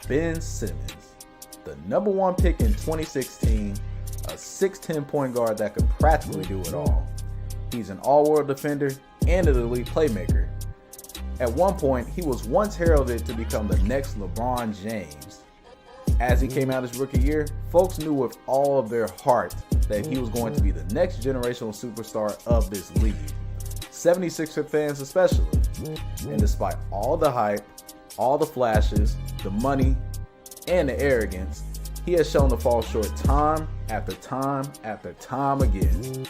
Ben Simmons, the #1 pick in 2016, a 6'10" point guard that could practically do it all. He's an all-world defender and an elite playmaker. At one point, he was once heralded to become the next LeBron James. As he came out his rookie year, folks knew with all of their heart that he was going to be the next generational superstar of this league. 76er fans especially. And despite all the hype, all the flashes, the money, and the arrogance, he has shown to fall short time after time after time again.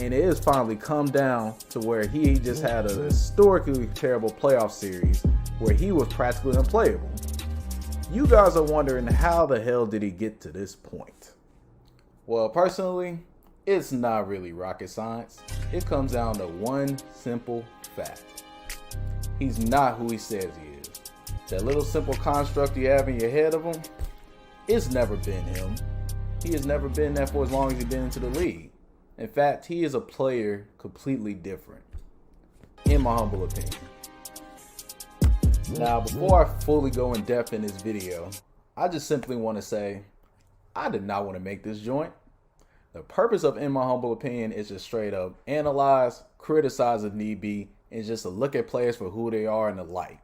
And it has finally come down to where he just had a historically terrible playoff series where he was practically unplayable. You guys are wondering, how the hell did he get to this point? Well, personally, it's not really rocket science. It comes down to one simple fact. He's not who he says he is. That little simple construct you have in your head of him, it's never been him. He has never been that for as long as he's been into the league. In fact, he is a player completely different, in my humble opinion. Now, before I fully go in depth in this video, I just simply want to say, I did not want to make this joint. The purpose of In My Humble Opinion is just straight up analyze, criticize if need be, and just to look at players for who they are and the like.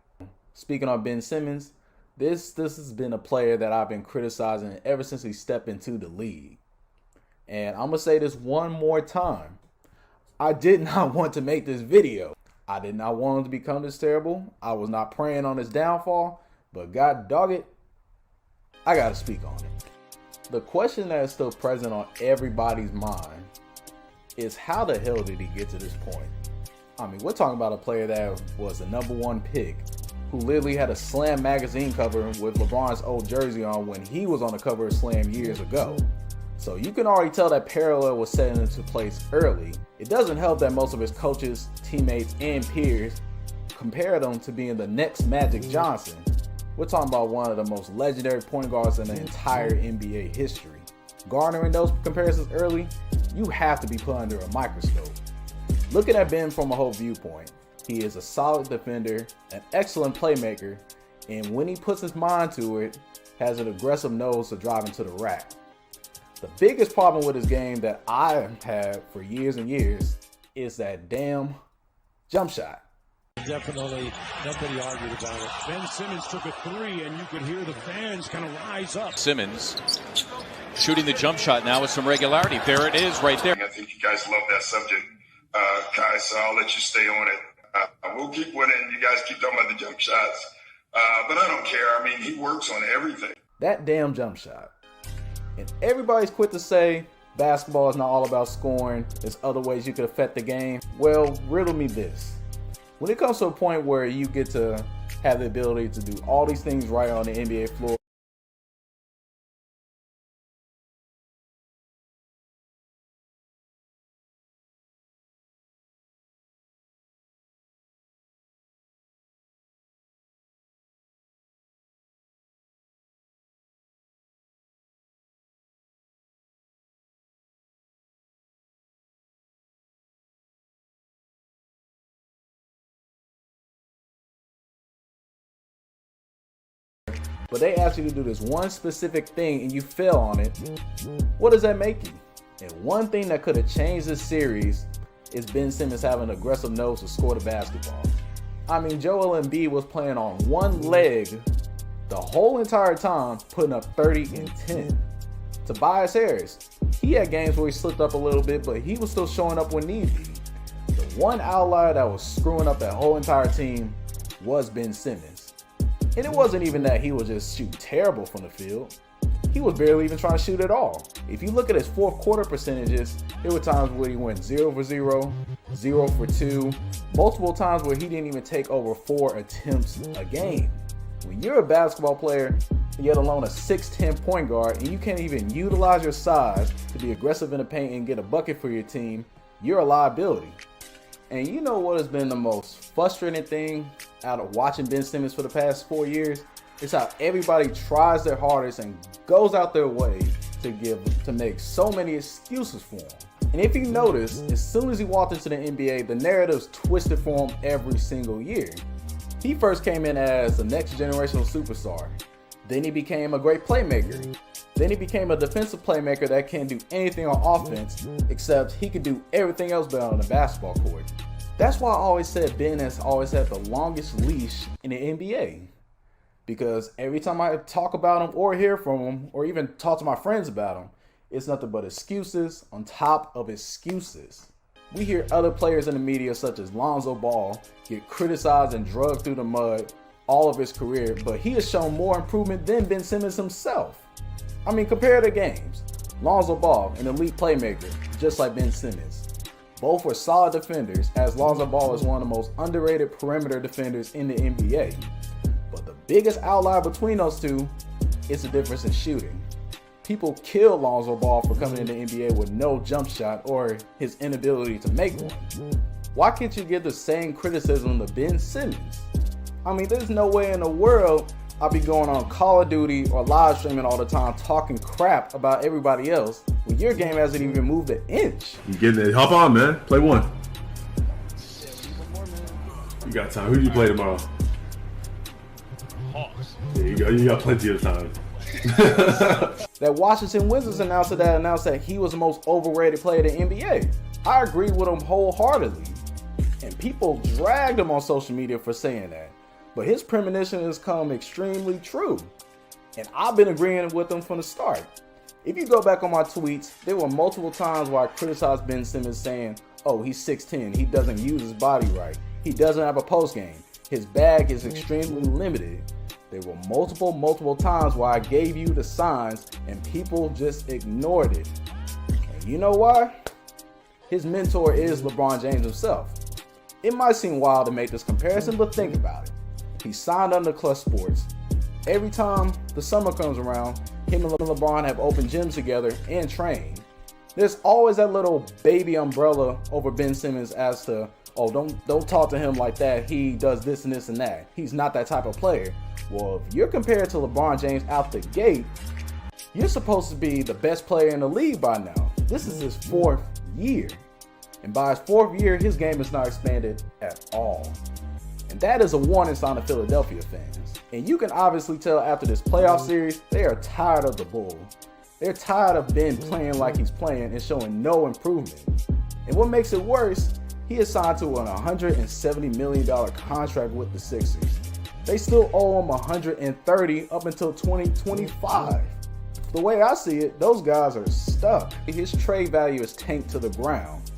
Speaking on Ben Simmons, this has been a player that I've been criticizing ever since he stepped into the league. And I'm going to say this one more time. I did not want to make this video. I did not want him to become this terrible. I was not praying on his downfall, but God dog it, I got to speak on it. The question that is still present on everybody's mind is, how the hell did he get to this point? I mean, we're talking about a player that was the #1 pick, who literally had a Slam magazine cover with LeBron's old jersey on when he was on the cover of Slam years ago. So you can already tell that parallel was set into place early. It doesn't help that most of his coaches, teammates, and peers compared him to being the next Magic Johnson. We're talking about one of the most legendary point guards in the entire NBA history. Garnering those comparisons early, you have to be put under a microscope. Looking at Ben from a whole viewpoint, he is a solid defender, an excellent playmaker, and when he puts his mind to it, has an aggressive nose to drive into the rack. The biggest problem with his game that I have had for years and years is that damn jump shot. Definitely, nobody argued about it. Ben Simmons took a three, and you could hear the fans kind of rise up. Simmons shooting the jump shot now with some regularity. There it is right there. I think you guys love that subject, Kai, so I'll let you stay on it. We'll keep winning. You guys keep talking about the jump shots. But I don't care. I mean, he works on everything. That damn jump shot. And everybody's quick to say basketball is not all about scoring. There's other ways you could affect the game. Well, riddle me this. When it comes to a point where you get to have the ability to do all these things right on the NBA floor, but they ask you to do this one specific thing and you fail on it, what does that make you? And one thing that could have changed this series is Ben Simmons having an aggressive nose to score the basketball. I mean, Joel Embiid was playing on one leg the whole entire time, putting up 30 and 10. Tobias Harris, he had games where he slipped up a little bit, but he was still showing up when need be. The one outlier that was screwing up that whole entire team was Ben Simmons. And it wasn't even that he was just shooting terrible from the field. He was barely even trying to shoot at all. If you look at his fourth quarter percentages, there were times where he went 0 for 0, 0 for 2, multiple times where he didn't even take over 4 attempts a game. When you're a basketball player, yet alone a 6'10" point guard, and you can't even utilize your size to be aggressive in the paint and get a bucket for your team, you're a liability. And you know what has been the most frustrating thing out of watching Ben Simmons for the past 4 years? It's how everybody tries their hardest and goes out their way to make so many excuses for him. And if you notice, as soon as he walked into the NBA, the narrative's twisted for him every single year. He first came in as a next generational superstar. Then he became a great playmaker. Then he became a defensive playmaker that can't do anything on offense, except he can do everything else better on the basketball court. That's why I always said Ben has always had the longest leash in the NBA. Because every time I talk about him or hear from him, or even talk to my friends about him, it's nothing but excuses on top of excuses. We hear other players in the media, such as Lonzo Ball, get criticized and drugged through the mud all of his career, but he has shown more improvement than Ben Simmons himself. I mean, compare the games. Lonzo Ball, an elite playmaker, just like Ben Simmons. Both were solid defenders, as Lonzo Ball is one of the most underrated perimeter defenders in the NBA. But the biggest outlier between those two is the difference in shooting. People kill Lonzo Ball for coming into the NBA with no jump shot or his inability to make one. Why can't you give the same criticism to Ben Simmons? I mean, there's no way in the world I'll be going on Call of Duty or live streaming all the time talking crap about everybody else when your game hasn't even moved an inch. You getting it? Hop on, man. Play one. You got time. Who do you play tomorrow? Hawks. Yeah, you got plenty of time. That Washington Wizards announced that he was the most overrated player in the NBA. I agree with him wholeheartedly. And people dragged him on social media for saying that. But his premonition has come extremely true. And I've been agreeing with him from the start. If you go back on my tweets, there were multiple times where I criticized Ben Simmons saying, oh, he's 6'10", he doesn't use his body right. He doesn't have a post game. His bag is extremely limited. There were multiple times where I gave you the signs and people just ignored it. And you know why? His mentor is LeBron James himself. It might seem wild to make this comparison, but think about it. He signed under Clutch Sports. Every time the summer comes around, him and LeBron have open gyms together and train. There's always that little baby umbrella over Ben Simmons as to, oh, don't talk to him like that. He does this and this and that. He's not that type of player. Well, if you're compared to LeBron James out the gate, you're supposed to be the best player in the league by now. This is his 4th year. And by his 4th year, his game is not expanded at all. And that is a warning sign to Philadelphia fans. And you can obviously tell after this playoff series, they are tired of the bull. They're tired of Ben playing like he's playing and showing no improvement. And what makes it worse, he is signed to an $170 million contract with the Sixers. They still owe him $130 up until 2025. The way I see it, those guys are stuck. His trade value is tanked to the ground,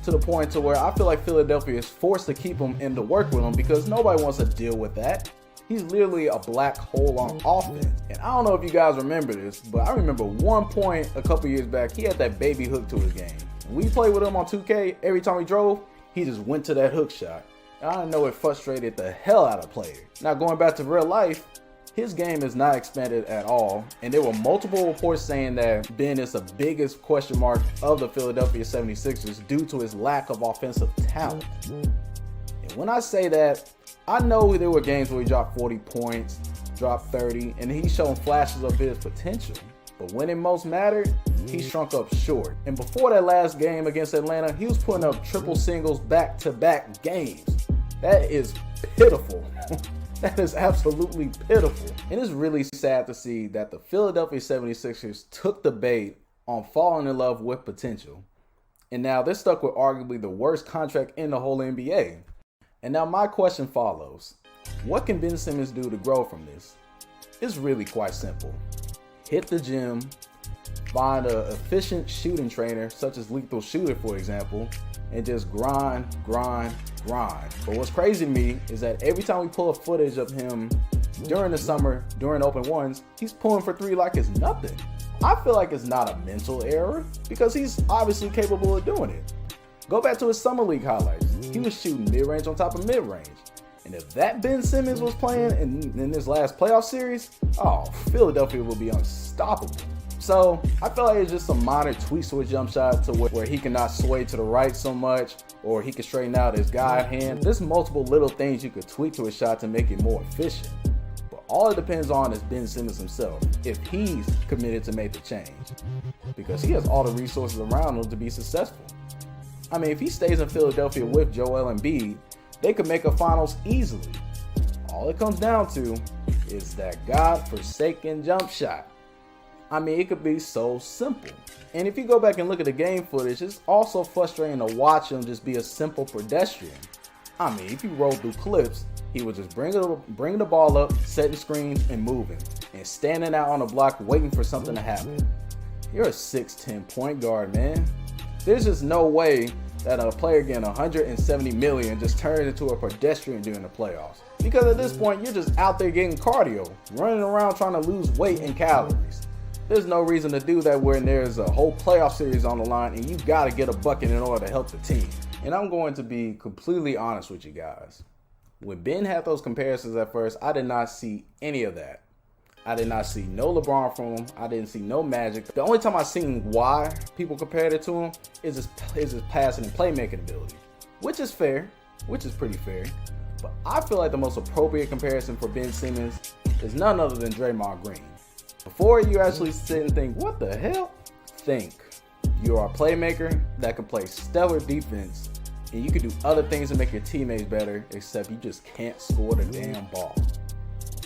to the point to where I feel like Philadelphia is forced to keep him and to work with him because nobody wants to deal with that. He's literally a black hole on offense. And I don't know if you guys remember this, but I remember one point a couple years back, he had that baby hook to his game. When we played with him on 2K, every time he drove, he just went to that hook shot. And I know it frustrated the hell out of players. Now going back to real life, his game is not expanded at all, and there were multiple reports saying that Ben is the biggest question mark of the Philadelphia 76ers due to his lack of offensive talent. And when I say that, I know there were games where he dropped 40 points, dropped 30, and he's shown flashes of his potential. But when it most mattered, he shrunk up short. And before that last game against Atlanta, he was putting up triple singles back-to-back games. That is pitiful. That is absolutely pitiful. And it's really sad to see that the Philadelphia 76ers took the bait on falling in love with potential. And now they're stuck with arguably the worst contract in the whole NBA. And now my question follows. What can Ben Simmons do to grow from this? It's really quite simple. Hit the gym, find an efficient shooting trainer such as Lethal Shooter, for example, and just grind. But what's crazy to me is that every time we pull a footage of him during the summer, during open ones, he's pulling for three like it's nothing. I feel like it's not a mental error because he's obviously capable of doing it. Go back to his summer league highlights. He was shooting mid-range on top of mid-range. And if that Ben Simmons was playing in this last playoff series, oh, Philadelphia will be unstoppable. So I feel like it's just some minor tweaks to his jump shot to where he cannot sway to the right so much, or he can straighten out his guide hand. There's multiple little things you could tweak to his shot to make it more efficient. But all it depends on is Ben Simmons himself, if he's committed to make the change. Because he has all the resources around him to be successful. I mean, if he stays in Philadelphia with Joel Embiid, they could make a finals easily. All it comes down to is that God-forsaken jump shot. I mean, it could be so simple. And if you go back and look at the game footage, it's also frustrating to watch him just be a simple pedestrian. I mean, if you roll through clips, he would just bring the ball up, setting screens, and moving, and standing out on the block waiting for something to happen. You're a 6'10" point guard, man. There's just no way that a player getting $170 million just turns into a pedestrian during the playoffs. Because at this point, you're just out there getting cardio, running around trying to lose weight and calories. There's no reason to do that when there's a whole playoff series on the line and you gotta get a bucket in order to help the team. And I'm going to be completely honest with you guys. When Ben had those comparisons at first, I did not see any of that. I did not see no LeBron from him. I didn't see no Magic. The only time I seen why people compared it to him is his passing and playmaking ability, which is fair, which is pretty fair. But I feel like the most appropriate comparison for Ben Simmons is none other than Draymond Green. Before you actually sit and think, what the hell? Think. You are a playmaker that can play stellar defense, and you can do other things to make your teammates better, except you just can't score the damn ball.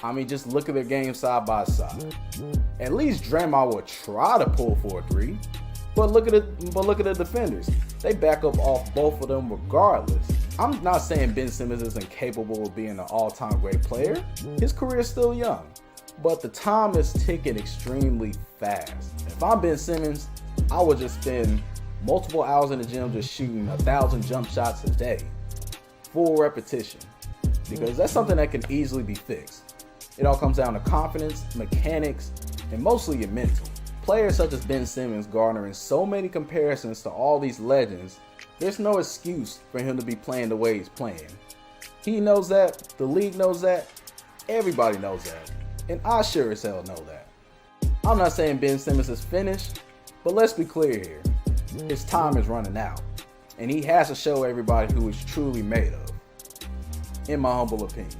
I mean, just look at their games side by side. At least Draymond will try to pull for a three, but look at the defenders. They back up off both of them regardless. I'm not saying Ben Simmons isn't capable of being an all-time great player. His career is still young, but the time is ticking extremely fast. If I'm Ben Simmons, I would just spend multiple hours in the gym just shooting 1,000 jump shots a day, full repetition, because that's something that can easily be fixed. It all comes down to confidence, mechanics, and mostly your mental. Players such as Ben Simmons garnering so many comparisons to all these legends, there's no excuse for him to be playing the way he's playing. He knows that, the league knows that, everybody knows that, and I sure as hell know that. I'm not saying Ben Simmons is finished, but let's be clear here. His time is running out, and he has to show everybody who he's truly made of, in my humble opinion.